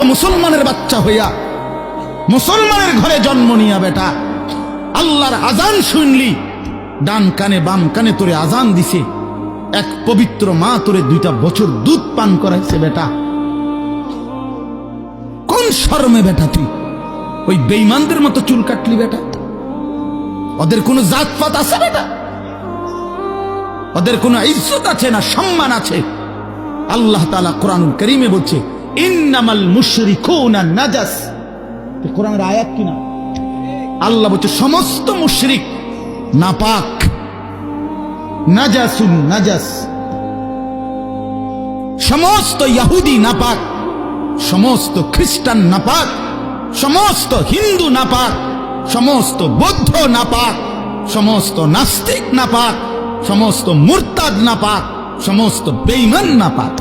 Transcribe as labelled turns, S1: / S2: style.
S1: মুসলমানের বাচ্চা হইয়া মুসলমানের ঘরে জন্ম নিয়া বেটা আল্লাহর আজান শুনলি, ডান কানে বাম কানে তোরে আজান দিছে, এক পবিত্র মা তোরে 2টা বছর দুধ পান করাইছে বেটা, কোন শরমে বেটা তুই ওই বেঈমানদের মতো চুল কাটলি বেটা? ওদের কোনো জাতপাত আছে বেটা? ওদের কোনো ইজ্জত আছে না সম্মান আছে? আল্লাহ তাআলা কোরআনুল কারীমে বলছে ইন্নামাল মুশরিকুনা নাজাস। কোরআনের আয়াত কিনা? আল্লাহ বলছে সমস্ত মুশরিক নাপাক, নাজাসুন নাজাস। সমস্ত ইহুদি নাপাক, সমস্ত খ্রিস্টান নাপাক, সমস্ত হিন্দু নাপাক, সমস্ত বৌদ্ধ নাপাক, সমস্ত নাস্তিক নাপাক, সমস্ত মুরতাদ নাপাক, সমস্ত বেঈমান নাপাক।